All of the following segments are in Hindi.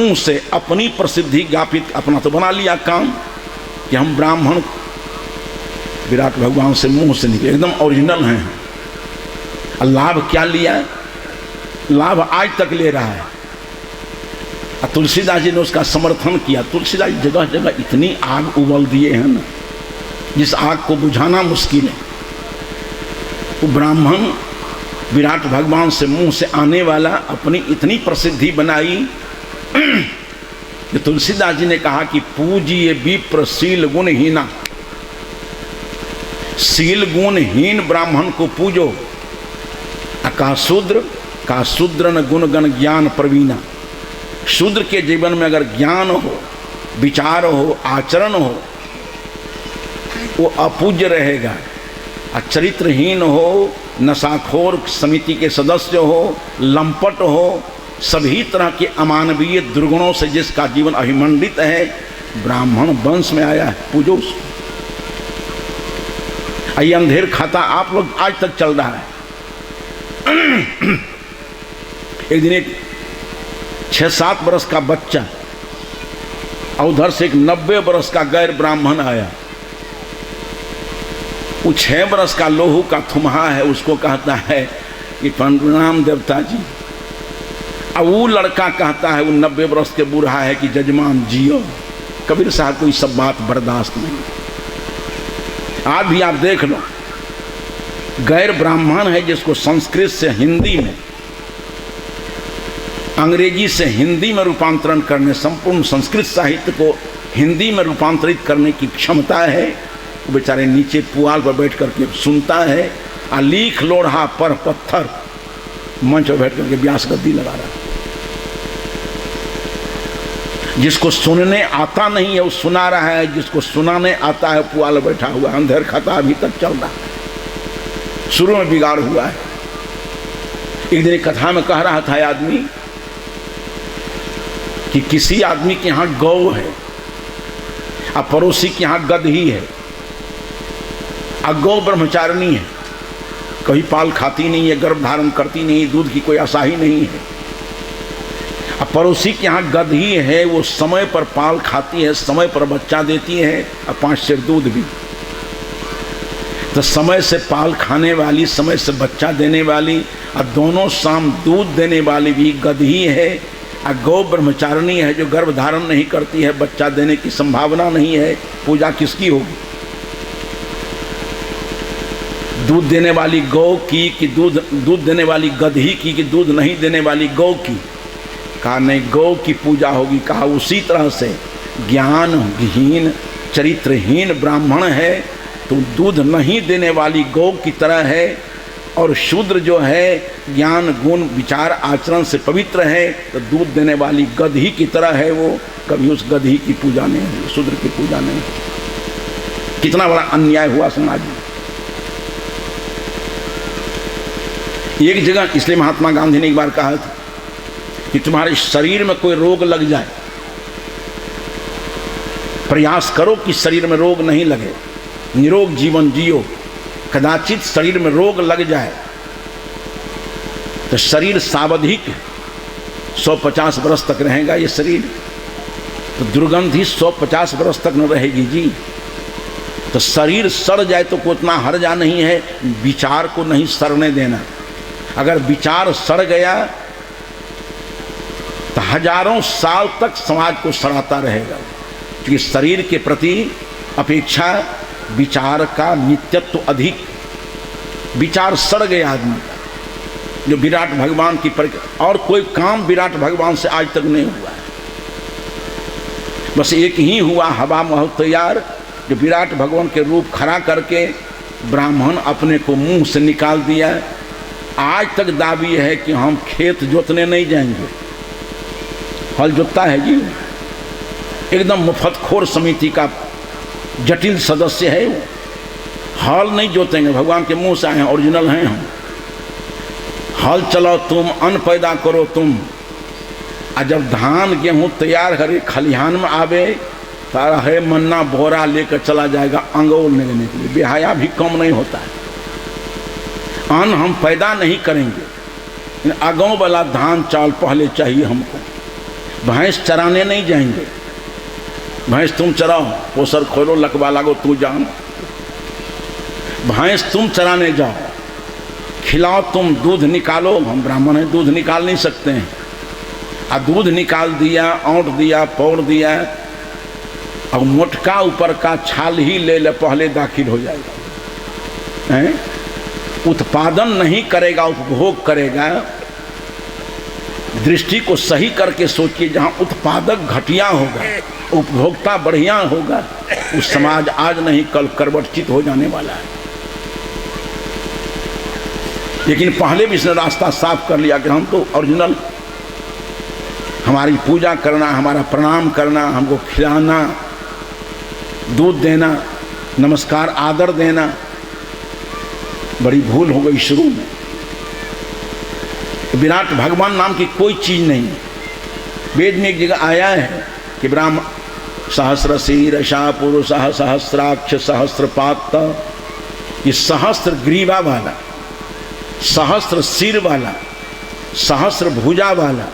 मुंह से अपनी प्रसिद्धि ज्ञापित, अपना तो बना लिया काम कि हम ब्राह्मण विराट भगवान से मुंह से निकले, एकदम ओरिजिनल हैं। लाभ क्या लिया? लाभ आज तक ले रहा है। तुलसीदास जी ने उसका समर्थन किया। तुलसीदास जगह जगह इतनी आग उबल दिए हैं ना, जिस आग को बुझाना मुश्किल है। वो ब्राह्मण विराट भगवान से मुंह से आने वाला अपनी इतनी प्रसिद्धि बनाई कि तुलसीदास जी ने कहा कि पूजिए विप्र शील गुणहीना, शील गुणहीन ब्राह्मण को पूजो। का शूद्र न गुण गण ज्ञान प्रवीणा। शूद्र के जीवन में अगर ज्ञान हो, विचार हो, आचरण हो, वो अपूज्य रहेगा। चरित्रहीन हो, नशाखोर समिति के सदस्य हो, लंपट हो, सभी तरह के अमानवीय दुर्गुणों से जिसका जीवन अभिमंडित है, ब्राह्मण वंश में आया है, पूजो उसको। ये अंधेर खाता आप लोग आज तक चल रहा है। एक दिन एक 6-7 बरस का बच्चा और उधर से एक 90 बरस का गैर ब्राह्मण आया। वो 6 बरस का लोहू का थुमहा है, उसको कहता है कि प्रणाम देवता जी। अब वो लड़का कहता है, वो 90 बरस के बूढ़ा है, कि जजमान जियो। कबीर साहब को ये सब बात बर्दाश्त नहीं। आज भी आप देख लो, गैर ब्राह्मण है जिसको संस्कृत से हिंदी में, अंग्रेजी से हिंदी में रूपांतरण करने, संपूर्ण संस्कृत साहित्य को हिंदी में रूपांतरित करने की क्षमता है, वो बेचारे नीचे पुआल पर बैठ करके सुनता है। लीख लोढ़ा पर पत्थर मंच पर बैठ करके व्यास गद्दी लगा रहा है। जिसको सुनने आता नहीं है वो सुना रहा है, जिसको सुनाने आता है पुआल बैठा हुआ। अंधेर खाता अभी तक चल रहा है। शुरू में बिगाड़ हुआ है। एक दिन कथा में कह रहा था आदमी कि किसी आदमी के यहाँ गौ है, अब पड़ोसी के यहाँ गदही है। अब गौ ब्रह्मचारिणी है, कभी पाल खाती नहीं है, गर्भ धारण करती नहीं, दूध की कोई आशा ही नहीं है। अब पड़ोसी के यहाँ गदही है, वो समय पर पाल खाती है, समय पर बच्चा देती है, और 5 सेर दूध भी। तो समय से पाल खाने वाली, समय से बच्चा देने वाली, और दोनों शाम दूध देने वाली भी गदही है। और गौ ब्रह्मचारिणी है जो गर्भ धारण नहीं करती है, बच्चा देने की संभावना नहीं है। पूजा किसकी होगी? दूध देने वाली गौ की कि दूध देने वाली गदही की कि दूध नहीं देने वाली गौ की? कहा नहीं, गौ की पूजा होगी। कहा उसी तरह से ज्ञानहीन चरित्रहीन ब्राह्मण है तो दूध नहीं देने वाली गौ की तरह है, और शूद्र जो है ज्ञान गुण विचार आचरण से पवित्र है तो दूध देने वाली गदही की तरह है। वो कभी उस गदही की पूजा नहीं हुई, शूद्र की पूजा नहीं। कितना बड़ा अन्याय हुआ समाज में। एक जगह इसलिए महात्मा गांधी ने एक बार कहा था कि तुम्हारे शरीर में कोई रोग लग जाए, प्रयास करो कि शरीर में रोग नहीं लगे, निरोग जीवन जियो। कदाचित शरीर में रोग लग जाए तो शरीर सावधिक 150 बरस तक रहेगा ये शरीर, तो दुर्गंधी 150 बरस तक न रहेगी जी। तो शरीर सड़ जाए तो कोई इतना हर्जा नहीं है, विचार को नहीं सड़ने देना। अगर विचार सड़ गया तो हजारों साल तक समाज को सड़ाता रहेगा, क्योंकि शरीर के प्रति अपेक्षा विचार का नित्यत्व अधिक। विचार सड़ गया आदमी का, जो विराट भगवान की और कोई काम विराट भगवान से आज तक नहीं हुआ है। बस एक ही हुआ, हवा महल तैयार, जो विराट भगवान के रूप खड़ा करके ब्राह्मण अपने को मुंह से निकाल दिया। आज तक दावी है कि हम खेत जोतने नहीं जाएंगे। हल जोतता है जी, एकदम मुफ्तखोर समिति का जटिल सदस्य है वो। हल नहीं जोतेंगे, भगवान के मुंह से आए हैं, ओरिजिनल हैं हम। हल चलाओ तुम, अन्न पैदा करो तुम। और जब धान गेहूं तैयार करे खलिहान में आवे, तारा है मन्ना बोरा लेकर चला जाएगा अंगोल लेने के लिए। बेहाया भी कम नहीं होता है। अन्न हम पैदा नहीं करेंगे, अगाऊ वाला धान चावल पहले चाहिए हमको। भैंस चराने नहीं जाएंगे। भैंस तुम चराओ, पोसर खोलो, लकवा लागो, तू जान। भैंस तुम चराने जाओ, खिलाओ तुम, दूध निकालो। हम ब्राह्मण हैं, दूध निकाल नहीं सकते हैं। दूध निकाल दिया, औंट दिया, पौड़ दिया, और मोटका ऊपर का छाल ही ले ले, पहले दाखिल हो जाएगा। हैं? उत्पादन नहीं करेगा, उपभोग करेगा। दृष्टि को सही करके सोचिए, जहां उत्पादक घटिया होगा, उपभोक्ता बढ़िया होगा, उस समाज आज नहीं कल करवटचित हो जाने वाला है। लेकिन पहले भी इसने रास्ता साफ कर लिया कि हम तो ओरिजिनल, हमारी पूजा करना, हमारा प्रणाम करना, हमको खिलाना, दूध देना, नमस्कार आदर देना, बड़ी भूल हो गई शुरू में। विराट भगवान नाम की कोई चीज नहीं। वेद में एक जगह आया है कि ब्राह्मण सहस्र शीर्षा पुरुषः सहस्राक्ष सहस्रपात, ये सहस्र ग्रीवा वाला, सहस्र सिर वाला, सहस्र भुजा वाला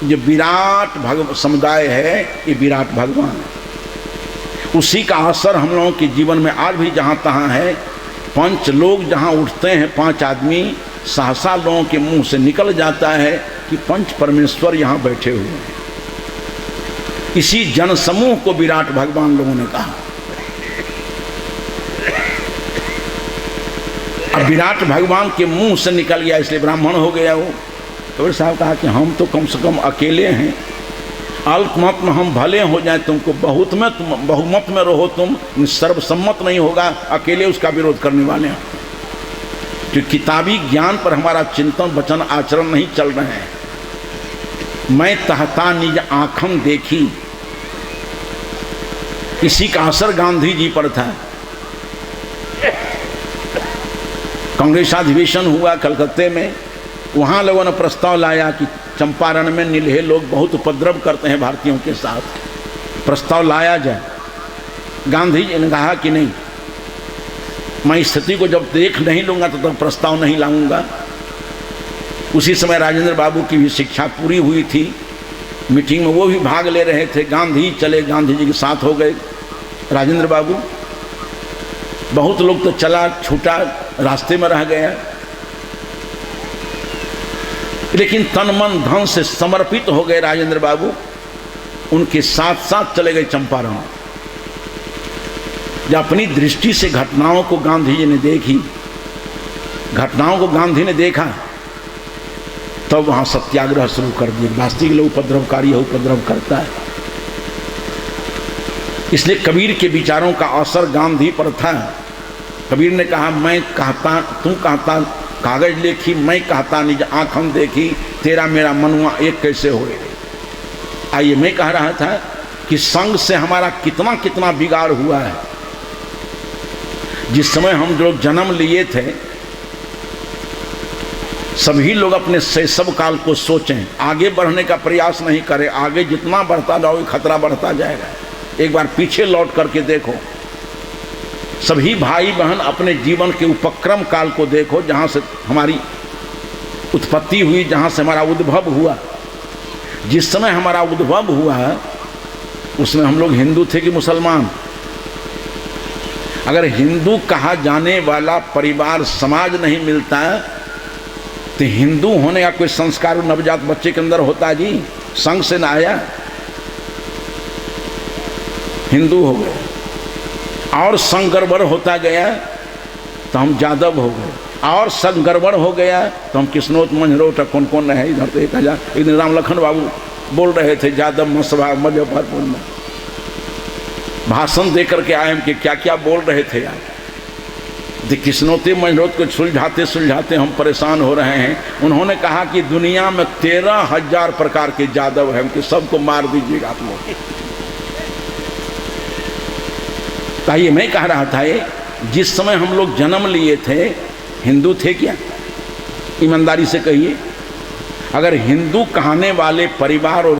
जो विराट समुदाय है, ये विराट भगवान है। उसी का असर हम लोगों के जीवन में आज भी जहाँ तहाँ है। 5 लोग जहाँ उठते हैं, 5 आदमी, सहसा लोगों के मुंह से निकल जाता है कि पंच परमेश्वर यहाँ बैठे हुए हैं। इसी जनसमूह को विराट भगवान लोगों ने कहा। अब विराट भगवान के मुंह से निकल गया, इसलिए ब्राह्मण हो गया वो। तो साहब कहा कि हम तो कम से कम अकेले हैं, अल्पमत में हम भले हो जाए, तुमको बहुत में तुम बहुमत में रहो, तुम सर्वसम्मत नहीं होगा, अकेले उसका विरोध करने वाले हैं। जो किताबी ज्ञान पर हमारा चिंतन वचन आचरण नहीं चल रहे हैं। मैं तहता निज आँखन देखी, इसी का असर गांधी जी पर था। कांग्रेस अधिवेशन हुआ कलकत्ते में, वहाँ लोगों ने प्रस्ताव लाया कि चंपारण में नीलहे लोग बहुत उपद्रव करते हैं भारतीयों के साथ, प्रस्ताव लाया जाए। गांधी जी ने कहा कि नहीं, मैं स्थिति को जब देख नहीं लूँगा तो तब प्रस्ताव नहीं लाऊंगा। उसी समय राजेंद्र बाबू की भी शिक्षा पूरी हुई थी, मीटिंग में वो भी भाग ले रहे थे। गांधी चले, गांधी जी के साथ हो गए राजेंद्र बाबू। बहुत लोग तो चला छूटा, रास्ते में रह गया, लेकिन तन मन धन से समर्पित हो गए राजेंद्र बाबू। उनके साथ साथ चले गए चंपारण। जब अपनी दृष्टि से घटनाओं को गांधी जी ने देखी, घटनाओं को गांधी ने देखा, तब वहां सत्याग्रह शुरू कर दिए। वास्तविक लोग उपद्रवकारी है, उपद्रव करता है। इसलिए कबीर के विचारों का असर गांधी पर था। कबीर ने कहा, मैं कहता तू कहता कागज लेखी, मैं कहता निज आँखन देखी, तेरा मेरा मनुआ एक कैसे होए। आइए, मैं कह रहा था कि संग से हमारा कितना कितना बिगाड़ हुआ है। जिस समय हम लोग जन्म लिए थे, सभी लोग अपने शैशव काल को सोचें, आगे बढ़ने का प्रयास नहीं करें। आगे जितना बढ़ता जाओगे खतरा बढ़ता जाएगा। एक बार पीछे लौट करके देखो, सभी भाई बहन अपने जीवन के उपक्रम काल को देखो, जहाँ से हमारी उत्पत्ति हुई, जहाँ से हमारा उद्भव हुआ। जिस समय हमारा उद्भव हुआ उसमें हम लोग हिंदू थे कि मुसलमान। अगर हिंदू कहा जाने वाला परिवार समाज नहीं मिलता तो हिंदू होने का कोई संस्कार नवजात बच्चे के अंदर होता जी? संघ से ना आया, हिंदू हो गए। और संघ गड़बड़ होता गया तो हम यादव हो गए, और संघ गड़बड़ हो गया तो हम किस्नोत मंझरोट कौन कौन है इधर। तो 1000 एक दिन राम लखन बाबू बोल रहे थे यादव मसभा मुजफ्फरपुर में, भाषण दे करके आए कि क्या क्या बोल रहे थे यार। किस्नोते मंझरोट को सुलझाते सुलझाते हम परेशान हो रहे हैं। उन्होंने कहा कि दुनिया में 13,000 प्रकार के यादव हैं, कि सबको मार दीजिएगा आप लोग। ताइए मैं कह रहा था, ये जिस समय हम लोग जन्म लिए थे हिंदू थे क्या? ईमानदारी से कहिए। अगर हिंदू कहने वाले परिवार और